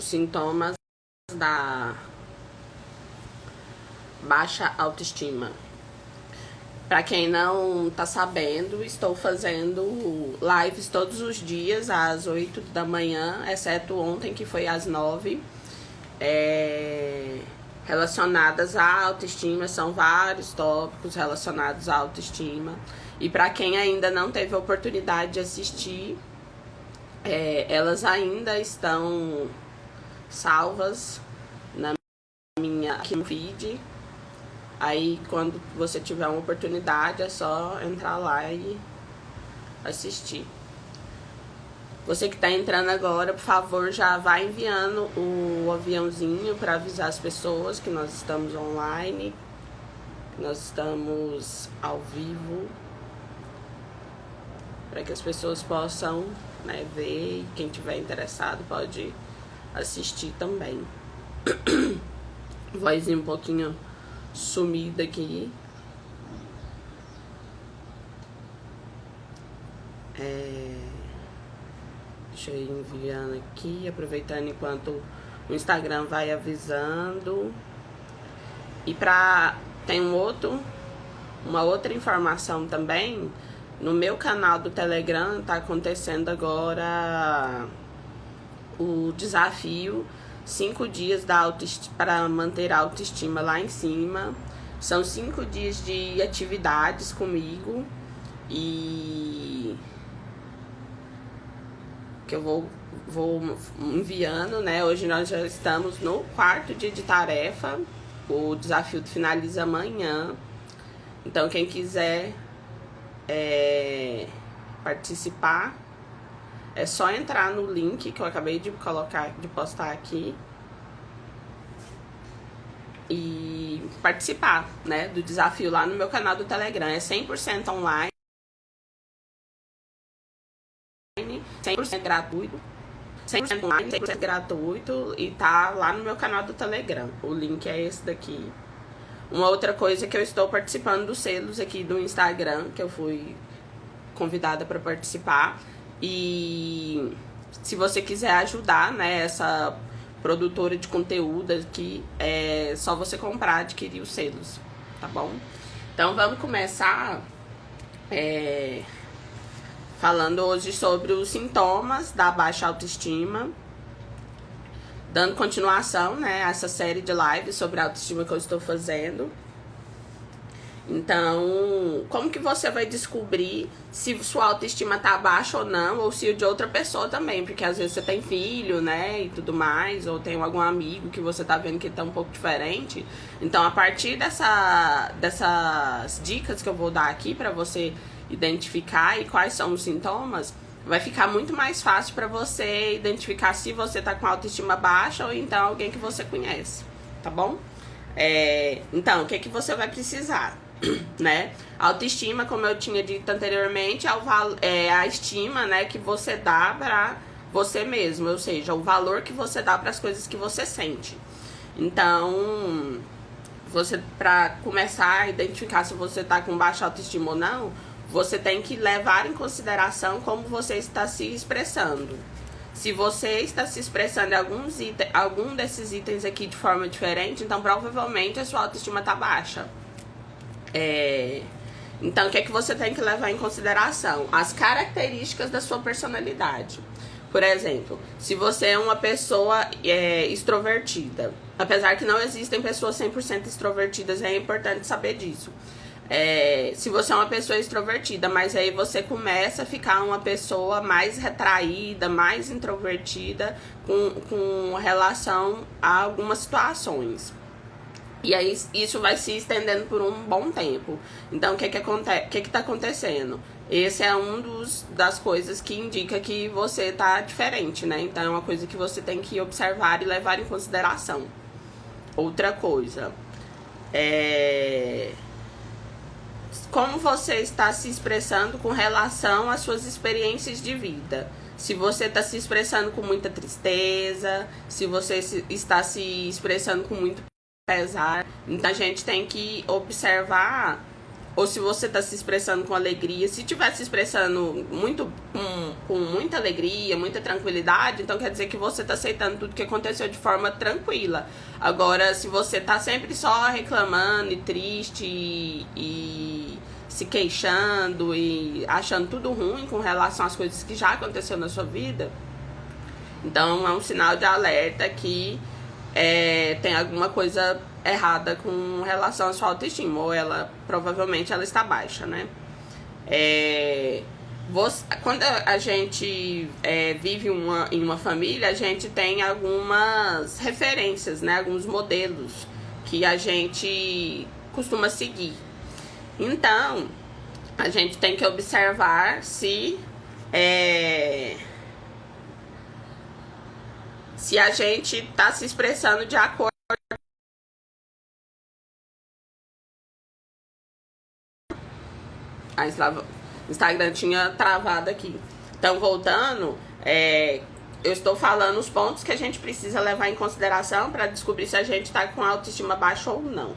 os sintomas da baixa autoestima. Para quem não tá sabendo, estou fazendo lives todos os dias às 8 da manhã, exceto ontem que foi às 9, relacionadas à autoestima. São vários tópicos relacionados à autoestima. E para quem ainda não teve a oportunidade de assistir, elas ainda estão salvas na aqui no feed. Aí, quando você tiver uma oportunidade, é só entrar lá e assistir. Você que está entrando agora, por favor, já vai enviando o aviãozinho para avisar as pessoas que nós estamos online, que nós estamos ao vivo, para que as pessoas possam, né, ver, e quem tiver interessado pode assistir também. Vozinha um pouquinho sumida aqui. Deixa eu ir enviando aqui, aproveitando enquanto o Instagram vai avisando. E tem uma outra informação também. No meu canal do Telegram tá acontecendo agora o desafio 5 dias para manter a autoestima lá em cima. São 5 dias de atividades comigo e que eu vou enviando, né? Hoje nós já estamos no 4º dia de tarefa. O desafio finaliza amanhã. Então quem quiser participar, é só entrar no link que eu acabei de postar aqui e participar, né, do desafio lá no meu canal do Telegram. É 100% online, 100% gratuito, 100% online, 100% gratuito, e tá lá no meu canal do Telegram. O link é esse daqui. Uma outra coisa que eu estou participando dos selos aqui do Instagram, que eu fui convidada para participar. E se você quiser ajudar, né, essa produtora de conteúdo aqui, é só você comprar, adquirir os selos, tá bom? Então vamos começar falando hoje sobre os sintomas da baixa autoestima, dando continuação, né, a essa série de lives sobre a autoestima que eu estou fazendo. Então, como que você vai descobrir se sua autoestima tá baixa ou não, ou se o de outra pessoa também? Porque às vezes você tem filho, né, e tudo mais, ou tem algum amigo que você tá vendo que tá um pouco diferente. Então, a partir dessas dicas que eu vou dar aqui pra você identificar e quais são os sintomas, vai ficar muito mais fácil pra você identificar se você tá com autoestima baixa ou então alguém que você conhece, tá bom? Então, o que você vai precisar? Né? A autoestima, como eu tinha dito anteriormente, é a estima, né, que você dá para você mesmo, ou seja, o valor que você dá para as coisas que você sente. Então, para começar a identificar se você está com baixa autoestima ou não, você tem que levar em consideração como você está se expressando. Se você está se expressando em algum desses itens aqui de forma diferente, então provavelmente a sua autoestima está baixa. Então, o que você tem que levar em consideração? As características da sua personalidade. Por exemplo, se você é uma pessoa extrovertida, apesar que não existem pessoas 100% extrovertidas, é importante saber disso. Se você é uma pessoa extrovertida, mas aí você começa a ficar uma pessoa mais retraída, mais introvertida com relação a algumas situações. E aí isso vai se estendendo por um bom tempo. Então, o que tá acontecendo? Esse é das coisas que indica que você tá diferente, né? Então, é uma coisa que você tem que observar e levar em consideração. Outra coisa, como você está se expressando com relação às suas experiências de vida. Se você está se expressando com muita tristeza, se você está se expressando com muito pesar. Então a gente tem que observar ou se você tá se expressando com alegria. Se estiver se expressando com muita alegria, muita tranquilidade, então quer dizer que você tá aceitando tudo que aconteceu de forma tranquila. Agora, se você tá sempre só reclamando e triste e se queixando e achando tudo ruim com relação às coisas que já aconteceu na sua vida, então é um sinal de alerta que tem alguma coisa errada com relação à sua autoestima, ou provavelmente ela está baixa, né? Quando a gente vive em uma família, a gente tem algumas referências, né? Alguns modelos que a gente costuma seguir. Então, a gente tem que observar se a gente está se expressando de acordo. O Instagram tinha travado aqui. Então, voltando, eu estou falando os pontos que a gente precisa levar em consideração para descobrir se a gente está com autoestima baixa ou não.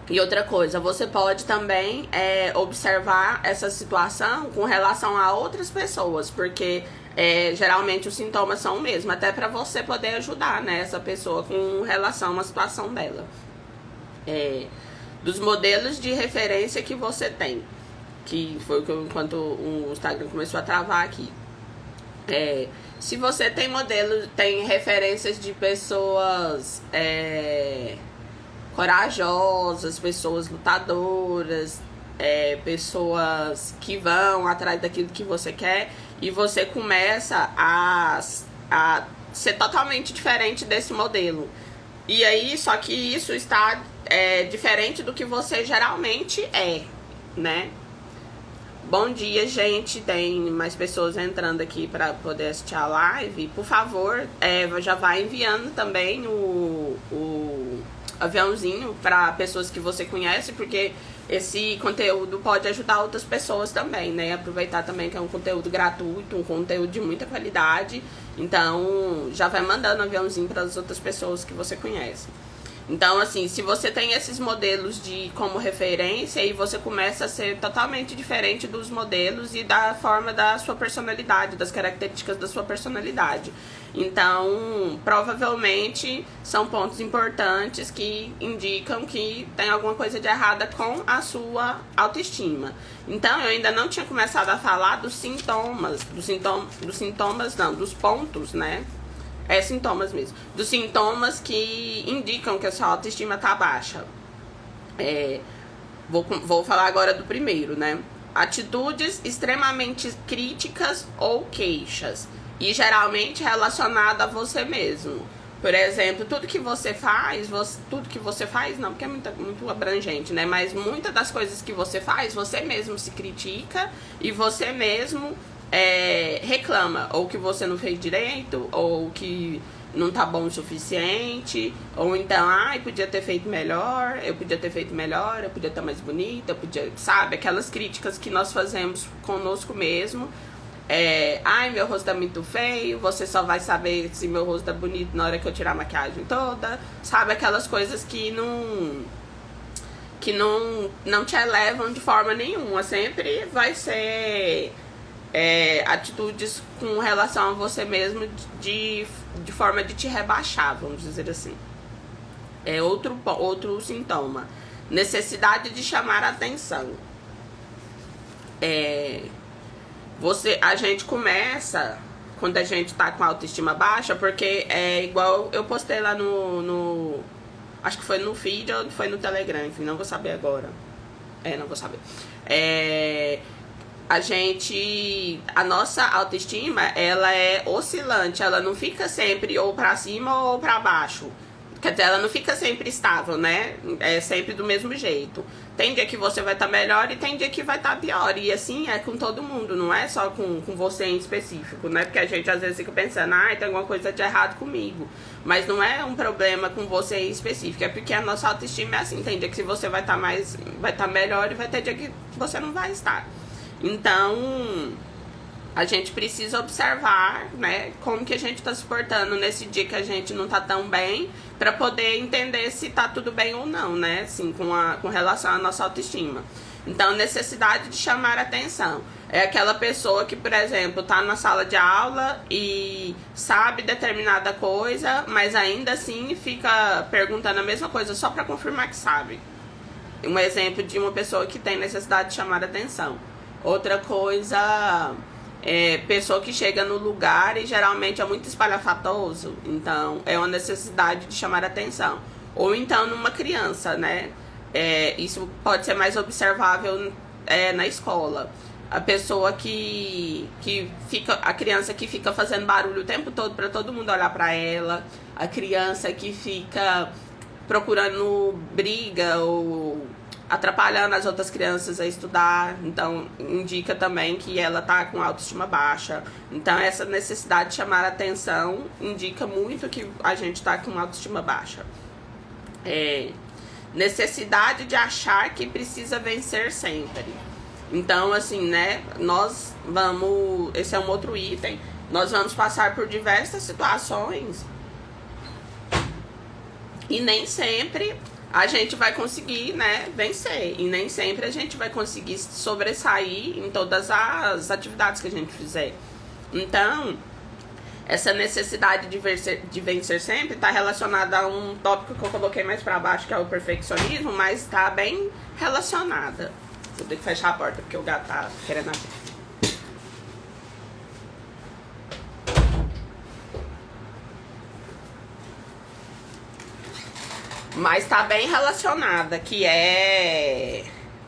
E outra coisa, você pode também observar essa situação com relação a outras pessoas, porque geralmente os sintomas são o mesmo, até para você poder ajudar, né, essa pessoa com relação à situação dela. Dos modelos de referência que você tem, que foi enquanto o Instagram começou a travar aqui. Se você tem referências de pessoas corajosas, pessoas lutadoras, pessoas que vão atrás daquilo que você quer, e você começa a ser totalmente diferente desse modelo. E aí, só que isso está diferente do que você geralmente né? Bom dia, gente. Tem mais pessoas entrando aqui para poder assistir a live. Por favor, já vai enviando também o aviãozinho para pessoas que você conhece, porque esse conteúdo pode ajudar outras pessoas também, né? Aproveitar também que é um conteúdo gratuito, um conteúdo de muita qualidade. Então, já vai mandando aviãozinho para as outras pessoas que você conhece. Então, assim, se você tem esses modelos como referência, aí você começa a ser totalmente diferente dos modelos e da forma da sua personalidade, das características da sua personalidade. Então, provavelmente, são pontos importantes que indicam que tem alguma coisa de errada com a sua autoestima. Então, eu ainda não tinha começado a falar dos pontos, né? Sintomas mesmo. Dos sintomas que indicam que a sua autoestima tá baixa. Vou falar agora do primeiro, né? Atitudes extremamente críticas ou queixas. E geralmente relacionado a você mesmo. Por exemplo, tudo que você faz não, porque é muito abrangente, né? Mas muitas das coisas que você faz, você mesmo se critica e você mesmo reclama, ou que você não fez direito, ou que não tá bom o suficiente, ou então, podia ter feito melhor, eu podia estar mais bonita, eu podia, sabe, aquelas críticas que nós fazemos conosco mesmo. Meu rosto tá muito feio, você só vai saber se meu rosto tá bonito na hora que eu tirar a maquiagem toda, sabe, aquelas coisas que não te elevam de forma nenhuma, sempre vai ser atitudes com relação a você mesmo de forma de te rebaixar, vamos dizer assim. Outro sintoma, necessidade de chamar a atenção. A gente começa, quando a gente tá com a autoestima baixa, porque igual eu postei lá acho que foi no feed ou foi no Telegram, enfim, não vou saber agora. Não vou saber. A nossa autoestima, ela é oscilante, ela não fica sempre ou pra cima ou pra baixo. Quer dizer, ela não fica sempre estável, né? É sempre do mesmo jeito. Tem dia que você vai estar melhor e tem dia que vai estar pior. E assim é com todo mundo, não é só com você em específico, né? Porque a gente às vezes fica pensando, tem alguma coisa de errado comigo. Mas não é um problema com você em específico, é porque a nossa autoestima é assim. Tem dia que você vai estar melhor e vai ter dia que você não vai estar. Então, a gente precisa observar, né, como que a gente tá se portando nesse dia que a gente não tá tão bem, para poder entender se tá tudo bem ou não, né, assim, com relação à nossa autoestima. Então, necessidade de chamar atenção. É aquela pessoa que, por exemplo, tá na sala de aula e sabe determinada coisa, mas ainda assim fica perguntando a mesma coisa só para confirmar que sabe. Um exemplo de uma pessoa que tem necessidade de chamar atenção. Outra coisa é pessoa que chega no lugar e geralmente é muito espalhafatoso, então é uma necessidade de chamar atenção. Ou então numa criança, né? Isso pode ser mais observável na escola. A pessoa que fica, a criança que fica fazendo barulho o tempo todo para todo mundo olhar para ela, a criança que fica procurando briga ou atrapalhando as outras crianças a estudar, então indica também que ela tá com autoestima baixa. Então essa necessidade de chamar atenção indica muito que a gente tá com autoestima baixa. Necessidade de achar que precisa vencer sempre. Então, assim, né, nós vamos... Esse é um outro item. Nós vamos passar por diversas situações e nem sempre a gente vai conseguir, né, vencer. E nem sempre a gente vai conseguir sobressair em todas as atividades que a gente fizer. Então, essa necessidade de vencer sempre está relacionada a um tópico que eu coloquei mais para baixo, que é o perfeccionismo, mas está bem relacionada. Vou ter que fechar a porta, porque o gato tá querendo abrir. Mas tá bem relacionada, que é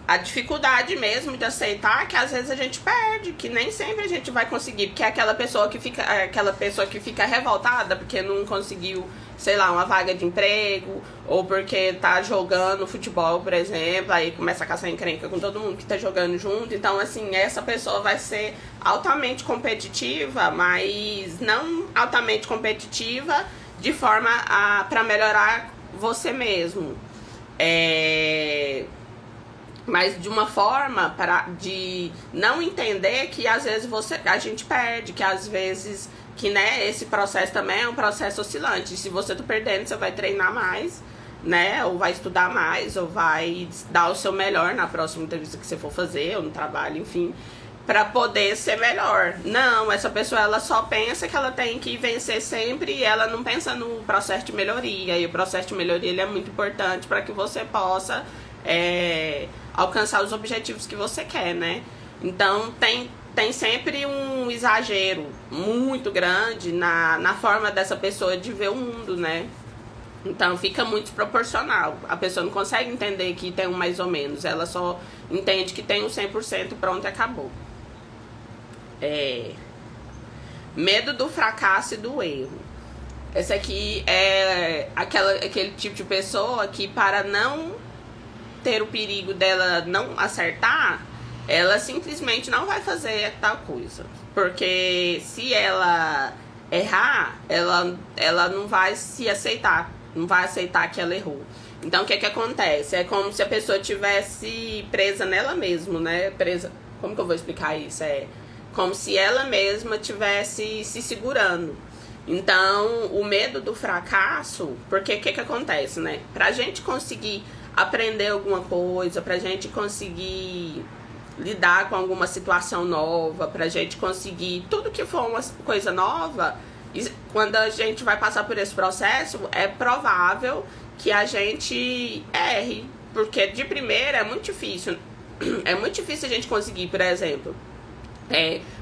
a dificuldade mesmo de aceitar que às vezes a gente perde, que nem sempre a gente vai conseguir, porque é aquela pessoa que fica revoltada porque não conseguiu, sei lá, uma vaga de emprego, ou porque tá jogando futebol, por exemplo, aí começa a caçar encrenca com todo mundo que tá jogando junto. Então, assim, essa pessoa vai ser altamente competitiva, mas não altamente competitiva de forma para melhorar você mesmo. Mas de uma forma de não entender que às vezes a gente perde, que às vezes que, né, esse processo também é um processo oscilante. Se você tá perdendo, você vai treinar mais, né, ou vai estudar mais, ou vai dar o seu melhor na próxima entrevista que você for fazer, ou no trabalho, enfim, para poder ser melhor. Não, essa pessoa, ela só pensa que ela tem que vencer sempre e ela não pensa no processo de melhoria. E o processo de melhoria, ele é muito importante para que você possa alcançar os objetivos que você quer, né? Então, tem sempre um exagero muito grande na forma dessa pessoa de ver o mundo, né? Então fica muito desproporcional. A pessoa não consegue entender que tem um mais ou menos. Ela só entende que tem um 100%, pronto e acabou. Medo do fracasso e do erro. Essa aqui é aquele tipo de pessoa que, para não ter o perigo dela não acertar, ela simplesmente não vai fazer tal coisa. Porque se ela errar, ela não vai se aceitar. Não vai aceitar que ela errou. Então, o que acontece? É como se a pessoa tivesse presa nela mesma, né? Presa... Como que eu vou explicar isso? É como se ela mesma tivesse se segurando. Então, o medo do fracasso... Porque o que acontece, né? Pra gente conseguir aprender alguma coisa, pra gente conseguir lidar com alguma situação nova, pra gente conseguir tudo que for uma coisa nova, quando a gente vai passar por esse processo, é provável que a gente erre, porque de primeira é muito difícil. É muito difícil a gente conseguir, por exemplo,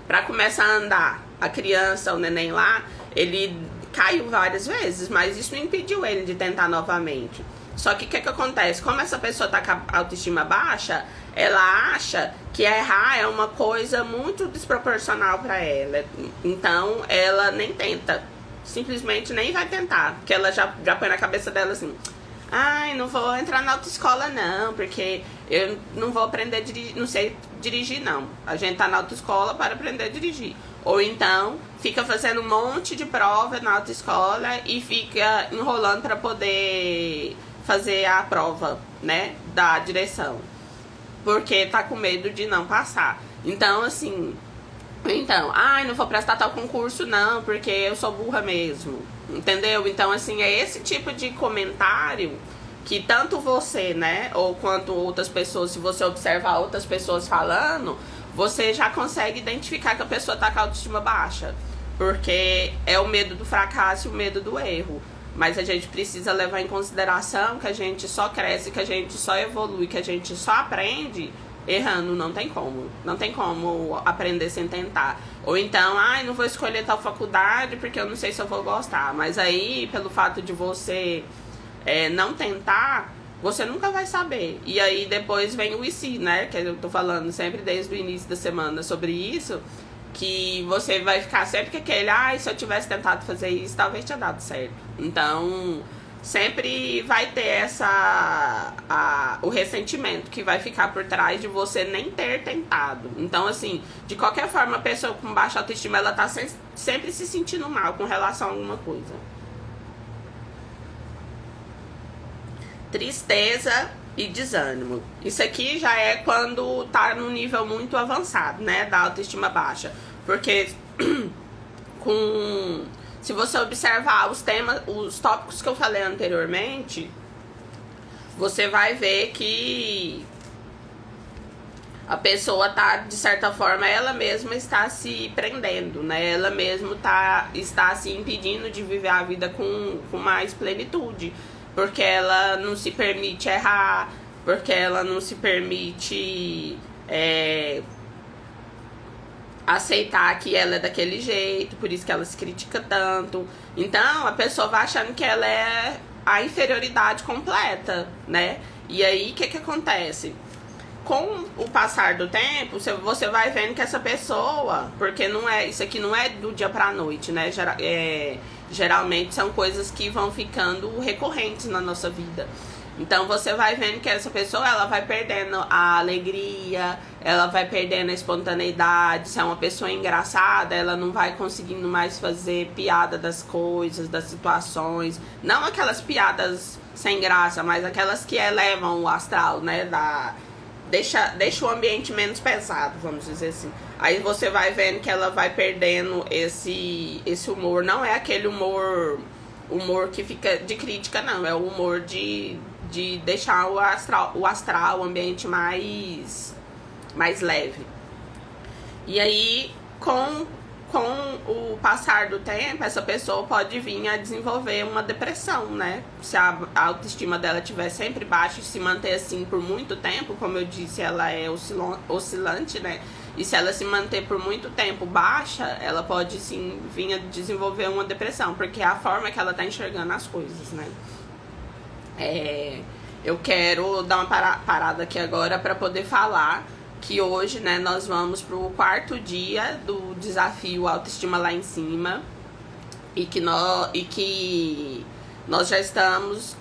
pra começar a andar, a criança, o neném lá, ele caiu várias vezes, mas isso não impediu ele de tentar novamente. Só que o que acontece? Como essa pessoa tá com a autoestima baixa, ela acha que errar é uma coisa muito desproporcional para ela. Então, ela nem tenta. Simplesmente nem vai tentar. Porque ela já põe na cabeça dela assim: ai, não vou entrar na autoescola não, porque eu não vou aprender a dirigir, não sei dirigir não. A gente tá na autoescola para aprender a dirigir. Ou então, fica fazendo um monte de prova na autoescola e fica enrolando para poder fazer a prova, né, da direção, porque tá com medo de não passar. Então, assim, Então, ai, não vou prestar tal concurso não, porque eu sou burra mesmo. Entendeu? Então, assim, é esse tipo de comentário que tanto você, né, ou quanto outras pessoas, se você observar outras pessoas falando, você já consegue identificar que a pessoa tá com a autoestima baixa. Porque é o medo do fracasso e o medo do erro. Mas a gente precisa levar em consideração que a gente só cresce, que a gente só evolui, que a gente só aprende errando. Não tem como. Não tem como aprender sem tentar. Ou então, ai, não vou escolher tal faculdade porque eu não sei se eu vou gostar. Mas aí, pelo fato de você não tentar, você nunca vai saber. E aí depois vem o e se, né? Que eu tô falando sempre desde o início da semana sobre isso. Que você vai ficar sempre com aquele, ai, se eu tivesse tentado fazer isso, talvez tinha dado certo. Então, sempre vai ter o ressentimento que vai ficar por trás de você nem ter tentado. Então, assim, de qualquer forma, a pessoa com baixa autoestima, ela tá sempre se sentindo mal com relação a alguma coisa. Tristeza e desânimo. Isso aqui já é quando tá num nível muito avançado, né, da autoestima baixa. Porque se você observar os tópicos que eu falei anteriormente, você vai ver que a pessoa tá, de certa forma, ela mesma está se prendendo, né? Ela mesma está se impedindo de viver a vida com mais plenitude. Porque ela não se permite errar, porque ela não se permite aceitar que ela é daquele jeito, por isso que ela se critica tanto. Então, a pessoa vai achando que ela é a inferioridade completa, né? E aí, o que acontece? Com o passar do tempo, você vai vendo que essa pessoa, porque isso aqui não é do dia pra noite, né? Geralmente são coisas que vão ficando recorrentes na nossa vida. Então você vai vendo que essa pessoa, ela vai perdendo a alegria, ela vai perdendo a espontaneidade. Se é uma pessoa engraçada, ela não vai conseguindo mais fazer piada das coisas, das situações. Não aquelas piadas sem graça, mas aquelas que elevam o astral, né? Deixa o ambiente menos pesado, vamos dizer assim. Aí você vai vendo que ela vai perdendo esse humor. Não é aquele humor que fica de crítica, não. É o humor de deixar o astral, o ambiente mais leve. E aí, com o passar do tempo, essa pessoa pode vir a desenvolver uma depressão, né? Se a autoestima dela estiver sempre baixa e se manter assim por muito tempo, como eu disse, ela é oscilante, né? E se ela se manter por muito tempo baixa, ela pode sim vir a desenvolver uma depressão, porque é a forma que ela tá enxergando as coisas, né? Eu quero dar uma parada aqui agora para poder falar que hoje, né, nós vamos pro 4º dia do desafio Autoestima Lá em Cima e que nós já estamos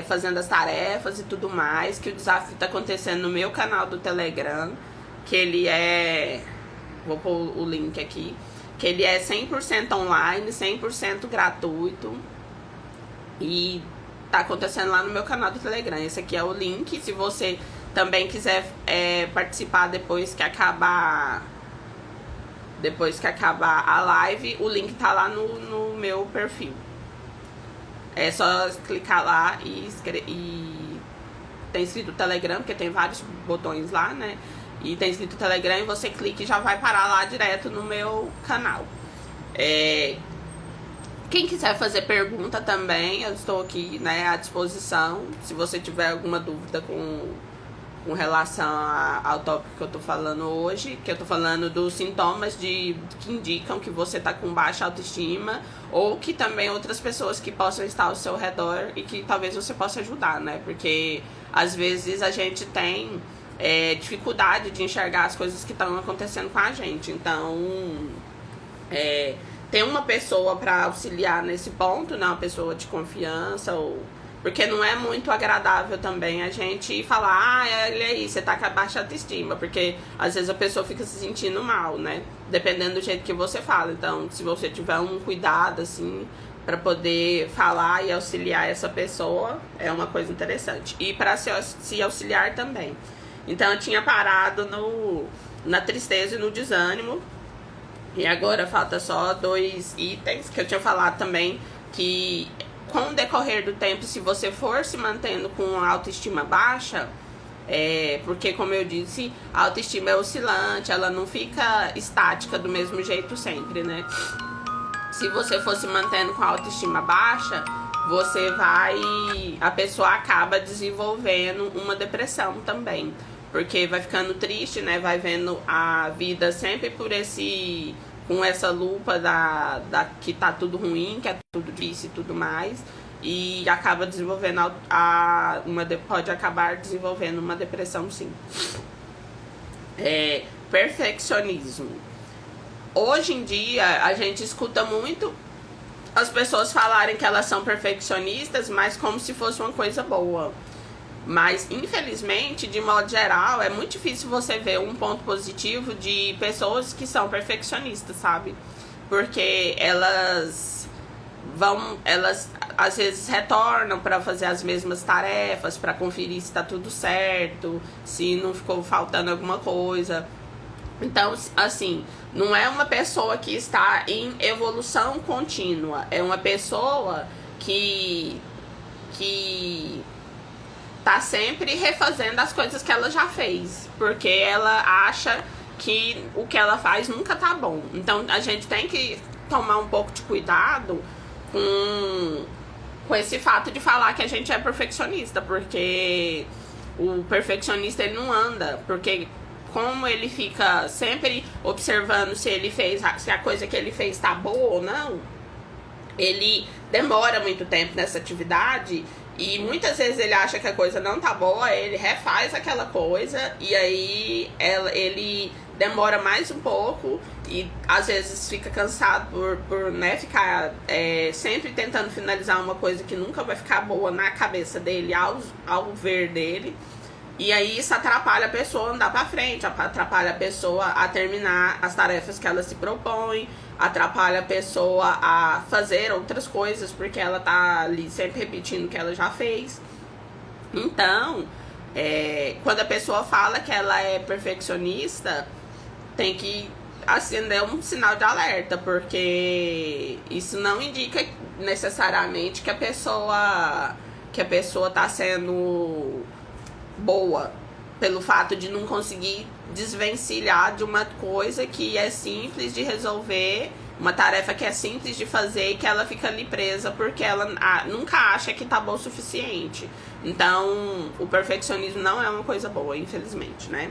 fazendo as tarefas e tudo mais, que o desafio tá acontecendo no meu canal do Telegram, que ele vou pôr o link aqui, que ele é 100% online, 100% gratuito e tá acontecendo lá no meu canal do Telegram. Esse aqui é o link, se você também quiser participar depois que acabar a live, o link tá lá no meu perfil. É só clicar lá e tem escrito Telegram, porque tem vários botões lá, né? E tem escrito Telegram e você clica e já vai parar lá direto no meu canal. Quem quiser fazer pergunta também, eu estou aqui, né, à disposição. Se você tiver alguma dúvida com relação ao tópico que eu tô falando hoje, que eu tô falando dos sintomas que indicam que você tá com baixa autoestima, ou que também outras pessoas que possam estar ao seu redor e que talvez você possa ajudar, né? Porque às vezes a gente tem dificuldade de enxergar as coisas que estão acontecendo com a gente. Então, tem uma pessoa para auxiliar nesse ponto, né? Uma pessoa de confiança, porque não é muito agradável também a gente falar, olha aí, você tá com a baixa autoestima, porque às vezes a pessoa fica se sentindo mal, né? Dependendo do jeito que você fala. Então, se você tiver um cuidado, assim, para poder falar e auxiliar essa pessoa, é uma coisa interessante. E para se auxiliar também. Então, eu tinha parado na tristeza e no desânimo. E agora falta só 2 itens que eu tinha falado também, que com o decorrer do tempo, se você for se mantendo com a autoestima baixa, porque como eu disse, a autoestima é oscilante, ela não fica estática do mesmo jeito sempre, né? Se você for se mantendo com a autoestima baixa, a pessoa acaba desenvolvendo uma depressão também. Porque vai ficando triste, né? Vai vendo a vida sempre com essa lupa que tá tudo ruim, que é tudo difícil e tudo mais. E acaba desenvolvendo pode acabar desenvolvendo uma depressão, sim. Perfeccionismo. Hoje em dia, a gente escuta muito as pessoas falarem que elas são perfeccionistas, mas como se fosse uma coisa boa. Mas, infelizmente, de modo geral, é muito difícil você ver um ponto positivo de pessoas que são perfeccionistas, sabe? Porque elas às vezes retornam para fazer as mesmas tarefas, para conferir se tá tudo certo, se não ficou faltando alguma coisa. Então, assim, não é uma pessoa que está em evolução contínua, é uma pessoa que tá sempre refazendo as coisas que ela já fez, porque ela acha que o que ela faz nunca tá bom. Então, a gente tem que tomar um pouco de cuidado com esse fato de falar que a gente é perfeccionista, porque o perfeccionista, ele não anda, porque como ele fica sempre observando se a coisa que ele fez tá boa ou não, ele demora muito tempo nessa atividade e muitas vezes ele acha que a coisa não tá boa, ele refaz aquela coisa e aí ele demora mais um pouco e às vezes fica cansado por né, ficar sempre tentando finalizar uma coisa que nunca vai ficar boa na cabeça dele, ao ver dele. E aí isso atrapalha a pessoa a andar pra frente, atrapalha a pessoa a terminar as tarefas que ela se propõe, atrapalha a pessoa a fazer outras coisas, porque ela tá ali sempre repetindo o que ela já fez. Então, quando a pessoa fala que ela é perfeccionista, tem que acender um sinal de alerta, porque isso não indica necessariamente que a pessoa tá sendo boa, pelo fato de não conseguir desvencilhar de uma coisa que é simples de resolver, uma tarefa que é simples de fazer e que ela fica ali presa porque ela nunca acha que tá bom o suficiente. Então, o perfeccionismo não é uma coisa boa, infelizmente, né?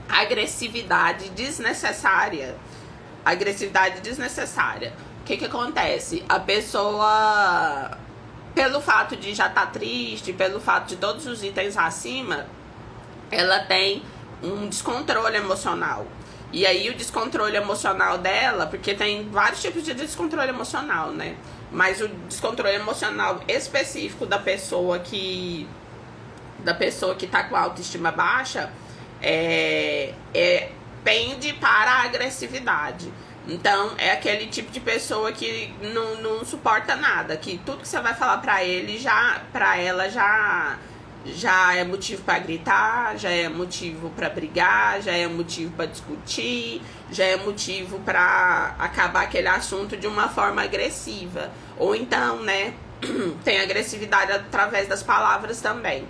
Agressividade desnecessária. O que acontece? A pessoa, pelo fato de já estar triste, pelo fato de todos os itens acima, ela tem um descontrole emocional. E aí o descontrole emocional dela, porque tem vários tipos de descontrole emocional, né? Mas o descontrole emocional específico da pessoa que tá com a autoestima baixa pende para a agressividade. Então, é aquele tipo de pessoa que não suporta nada, que tudo que você vai falar pra ela já é motivo pra gritar, já é motivo pra brigar, já é motivo pra discutir, já é motivo pra acabar aquele assunto de uma forma agressiva. Ou então, né, tem agressividade através das palavras também.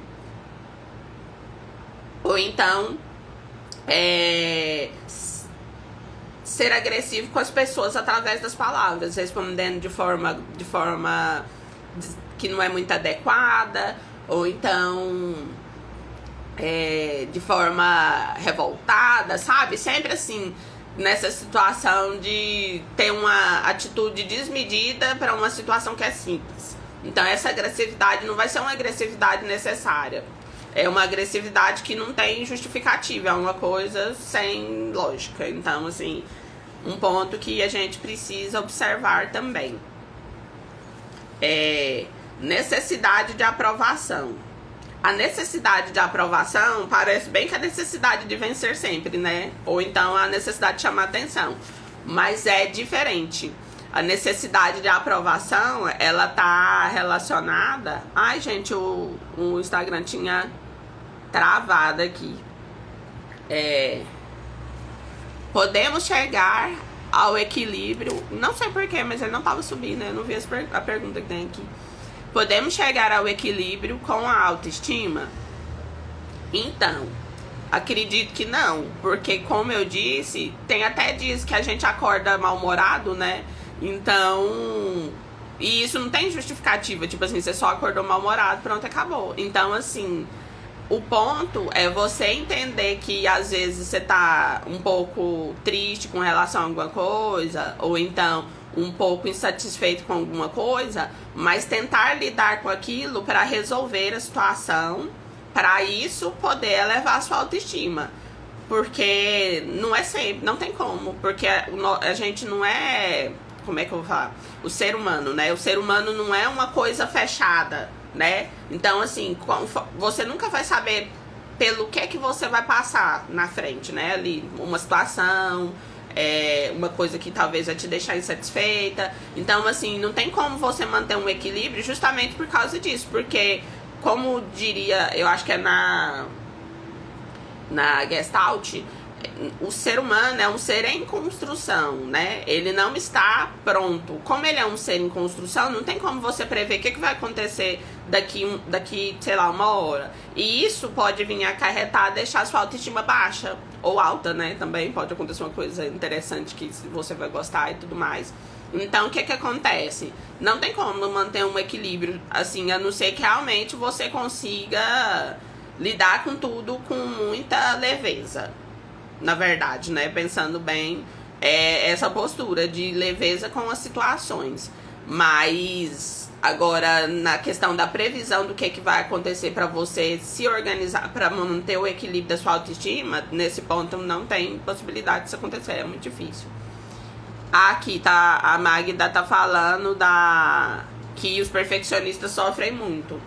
Ou então, ser agressivo com as pessoas através das palavras, respondendo de forma que não é muito adequada, ou então de forma revoltada, sabe? Sempre assim, nessa situação de ter uma atitude desmedida para uma situação que é simples. Então essa agressividade não vai ser uma agressividade necessária. É uma agressividade que não tem justificativa, é uma coisa sem lógica. Então, assim, um ponto que a gente precisa observar também. Necessidade de aprovação. A necessidade de aprovação parece bem que a necessidade de vencer sempre, né? Ou então a necessidade de chamar atenção. Mas é diferente. A necessidade de aprovação, ela tá relacionada... Ai, gente, o Instagram tinha travado aqui. Podemos chegar ao equilíbrio, não sei porquê, mas ele não estava subindo, eu não vi a pergunta que tem aqui. Podemos chegar ao equilíbrio com a autoestima? Então, acredito que não, porque como eu disse, tem até dias que a gente acorda mal-humorado, né? Então, e isso não tem justificativa, tipo assim, você só acordou mal-humorado, pronto, acabou. Então, assim, o ponto é você entender que às vezes você tá um pouco triste com relação a alguma coisa, ou então um pouco insatisfeito com alguma coisa, mas tentar lidar com aquilo para resolver a situação, para isso poder elevar a sua autoestima. Porque não é sempre, não tem como, porque a gente não é, como é que eu vou falar? O ser humano, né? O ser humano não é uma coisa fechada, né? Então, assim, você nunca vai saber pelo que você vai passar na frente, né? Ali, uma situação, uma coisa que talvez vai te deixar insatisfeita. Então, assim, não tem como você manter um equilíbrio justamente por causa disso. Porque, como diria, eu acho que é na Gestalt, o ser humano é um ser em construção, né? Ele não está pronto. Como ele é um ser em construção, não tem como você prever o que vai acontecer daqui, sei lá, uma hora. E isso pode vir acarretar, deixar sua autoestima baixa. Ou alta, né? Também pode acontecer uma coisa interessante que você vai gostar e tudo mais. Então, o que acontece? Não tem como manter um equilíbrio, assim, a não ser que realmente você consiga lidar com tudo com muita leveza. Na verdade, né? Pensando bem, essa postura de leveza com as situações. Mas agora, na questão da previsão do que vai acontecer para você se organizar para manter o equilíbrio da sua autoestima, nesse ponto não tem possibilidade disso acontecer, é muito difícil. Aqui tá, a Magda tá falando que os perfeccionistas sofrem muito.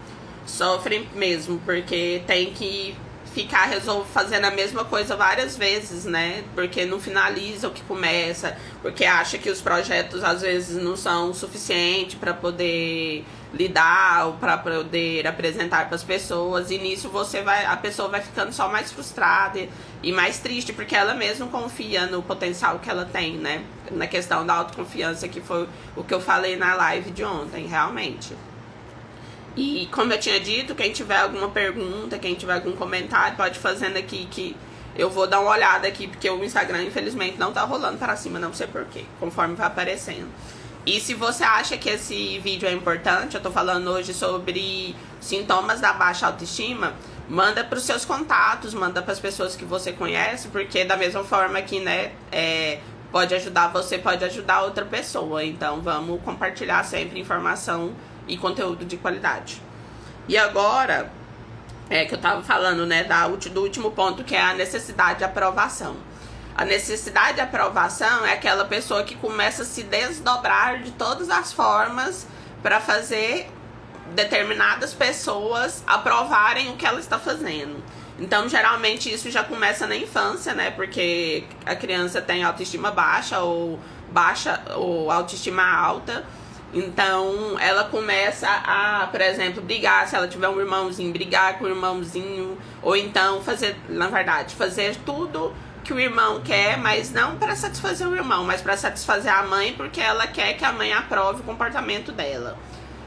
Sofrem mesmo, porque tem que ficar fazendo a mesma coisa várias vezes, né? Porque não finaliza o que começa, porque acha que os projetos às vezes não são suficientes para poder lidar ou para poder apresentar para as pessoas, e nisso a pessoa vai ficando só mais frustrada e mais triste, porque ela mesma confia no potencial que ela tem, né? Na questão da autoconfiança, que foi o que eu falei na live de ontem, realmente. E como eu tinha dito, quem tiver alguma pergunta, quem tiver algum comentário, pode fazendo aqui que eu vou dar uma olhada aqui, porque o Instagram infelizmente não tá rolando para cima, não sei porquê, conforme vai aparecendo. E se você acha que esse vídeo é importante, eu tô falando hoje sobre sintomas da baixa autoestima, manda pros seus contatos, manda pras pessoas que você conhece, porque da mesma forma que, né, pode ajudar você, pode ajudar outra pessoa. Então vamos compartilhar sempre informação e conteúdo de qualidade. E agora, que eu tava falando, né, do último ponto, que é a necessidade de aprovação. A necessidade de aprovação é aquela pessoa que começa a se desdobrar de todas as formas para fazer determinadas pessoas aprovarem o que ela está fazendo. Então, geralmente, isso já começa na infância, né? Porque a criança tem autoestima baixa ou autoestima alta. Então, ela começa a, por exemplo, brigar, se ela tiver um irmãozinho, brigar com o irmãozinho, ou então fazer tudo que o irmão quer, mas não para satisfazer o irmão, mas para satisfazer a mãe, porque ela quer que a mãe aprove o comportamento dela.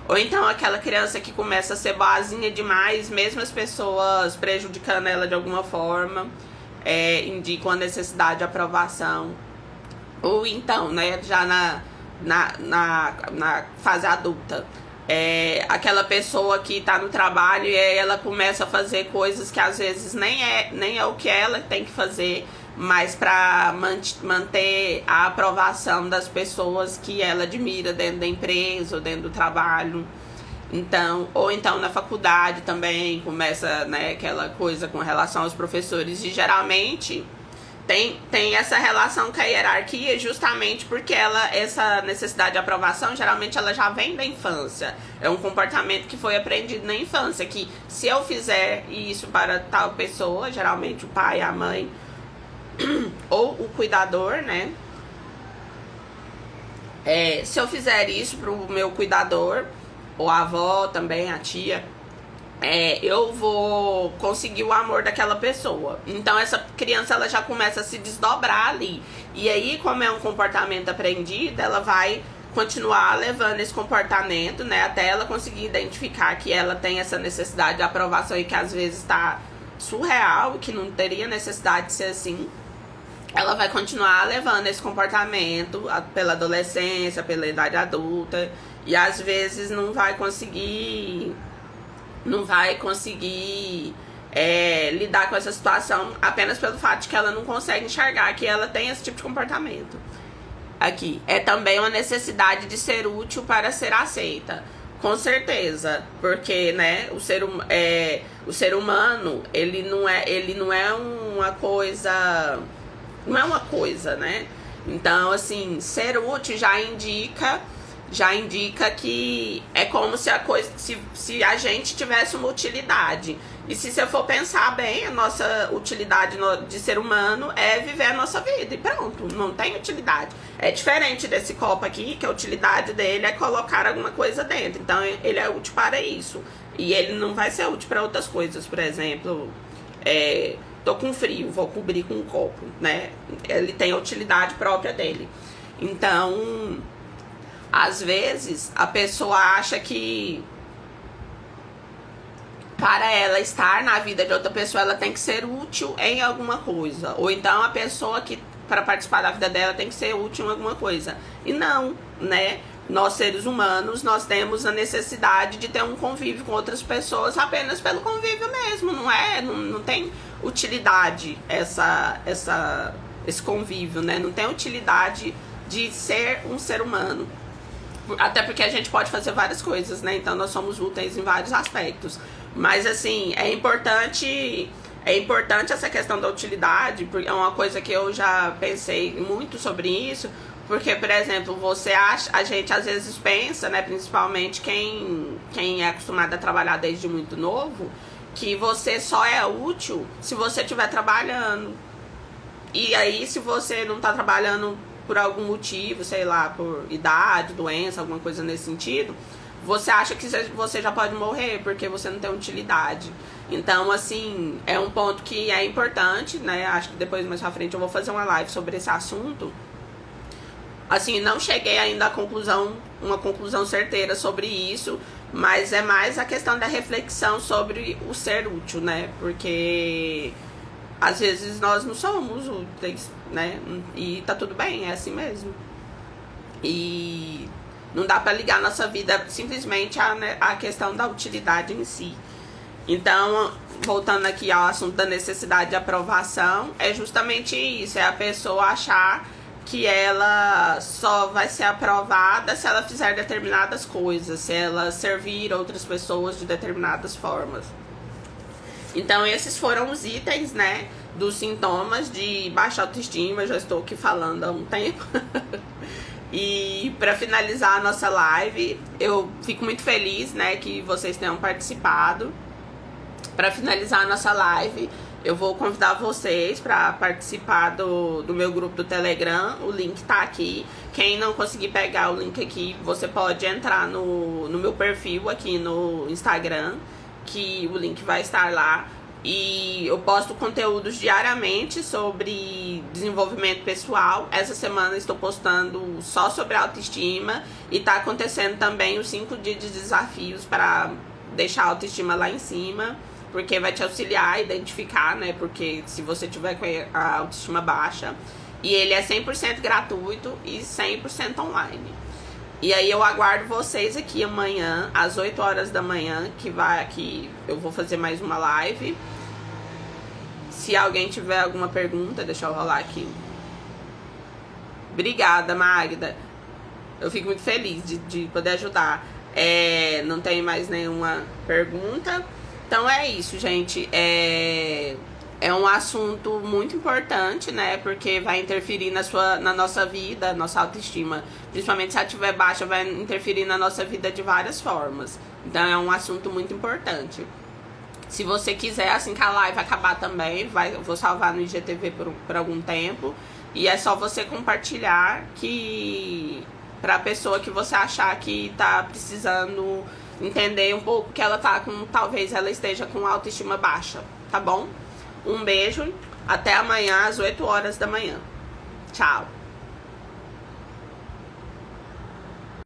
Ou então aquela criança que começa a ser boazinha demais, mesmo as pessoas prejudicando ela de alguma forma, indicam a necessidade de aprovação. Ou então, né, já na fase adulta, aquela pessoa que tá no trabalho e ela começa a fazer coisas que às vezes nem é o que ela tem que fazer, mas para manter a aprovação das pessoas que ela admira dentro da empresa ou dentro do trabalho. Então, ou então na faculdade também começa, né, aquela coisa com relação aos professores, e geralmente tem essa relação com a hierarquia, justamente porque essa necessidade de aprovação, geralmente ela já vem da infância. É um comportamento que foi aprendido na infância, que se eu fizer isso para tal pessoa, geralmente o pai, a mãe ou o cuidador, né? Se eu fizer isso pro meu cuidador, ou a avó também, a tia, eu vou conseguir o amor daquela pessoa. Então essa criança ela já começa a se desdobrar ali. E aí, como é um comportamento aprendido, ela vai continuar levando esse comportamento, né, até ela conseguir identificar que ela tem essa necessidade de aprovação e que às vezes está surreal, que não teria necessidade de ser assim. Ela vai continuar levando esse comportamento pela adolescência, pela idade adulta, e às vezes não vai conseguir lidar com essa situação apenas pelo fato de que ela não consegue enxergar que ela tem esse tipo de comportamento. Aqui, é também uma necessidade de ser útil para ser aceita. Com certeza, porque, né, o ser humano, ele não é uma coisa, né? Então, assim, ser útil já indica que é como se a coisa, se a gente tivesse uma utilidade. E se você for pensar bem, a nossa utilidade de ser humano é viver a nossa vida. E pronto, não tem utilidade. É diferente desse copo aqui, que a utilidade dele é colocar alguma coisa dentro. Então ele é útil para isso. E ele não vai ser útil para outras coisas. Por exemplo, tô com frio, vou cobrir com um copo, né? Ele tem a utilidade própria dele. Então, às vezes, a pessoa acha que para ela estar na vida de outra pessoa, ela tem que ser útil em alguma coisa. Ou então a pessoa que, para participar da vida dela, tem que ser útil em alguma coisa. E não, né? Nós, seres humanos, nós temos a necessidade de ter um convívio com outras pessoas apenas pelo convívio mesmo, não é? Não tem utilidade esse convívio, né? Não tem utilidade de ser um ser humano. Até porque a gente pode fazer várias coisas, né? Então nós somos úteis em vários aspectos. Mas assim, é importante essa questão da utilidade, porque é uma coisa que eu já pensei muito sobre isso, porque, por exemplo, a gente às vezes pensa, né, principalmente quem é acostumado a trabalhar desde muito novo, que você só é útil se você estiver trabalhando. E aí, se você não está trabalhando por algum motivo, sei lá, por idade, doença, alguma coisa nesse sentido, você acha que você já pode morrer porque você não tem utilidade. Então, assim, é um ponto que é importante, né? Acho que depois, mais pra frente, eu vou fazer uma live sobre esse assunto. Assim, não cheguei ainda uma conclusão certeira sobre isso, mas é mais a questão da reflexão sobre o ser útil, né? Porque às vezes nós não somos úteis, né? E tá tudo bem, é assim mesmo. E não dá pra ligar nossa vida simplesmente à questão da utilidade em si. Então, voltando aqui ao assunto da necessidade de aprovação, é justamente isso, é a pessoa achar que ela só vai ser aprovada se ela fizer determinadas coisas, se ela servir outras pessoas de determinadas formas. Então, esses foram os itens, né, dos sintomas de baixa autoestima. Já estou aqui falando há um tempo. E para finalizar a nossa live, eu fico muito feliz, né, que vocês tenham participado. Para finalizar a nossa live, eu vou convidar vocês para participar do meu grupo do Telegram. O link tá aqui. Quem não conseguir pegar o link aqui, você pode entrar no meu perfil aqui no Instagram, que o link vai estar lá. E eu posto conteúdos diariamente sobre desenvolvimento pessoal. Essa semana estou postando só sobre autoestima. E tá acontecendo também os 5 dias de desafios para deixar a autoestima lá em cima, porque vai te auxiliar a identificar, né? Porque se você tiver com a autoestima baixa. E ele é 100% gratuito e 100% online. E aí eu aguardo vocês aqui amanhã, às 8 horas da manhã, que eu vou fazer mais uma live. Se alguém tiver alguma pergunta, deixa eu rolar aqui. Obrigada, Magda. Eu fico muito feliz de poder ajudar. Não tem mais nenhuma pergunta. Então é isso, gente. É um assunto muito importante, né? Porque vai interferir na nossa vida, nossa autoestima. Principalmente se ela estiver baixa, vai interferir na nossa vida de várias formas. Então é um assunto muito importante. Se você quiser, assim que a live acabar também, eu vou salvar no IGTV por algum tempo. E é só você compartilhar pra pessoa que você achar que tá precisando entender um pouco que ela tá com, talvez ela esteja com autoestima baixa, tá bom? Um beijo, até amanhã às 8 horas da manhã. Tchau!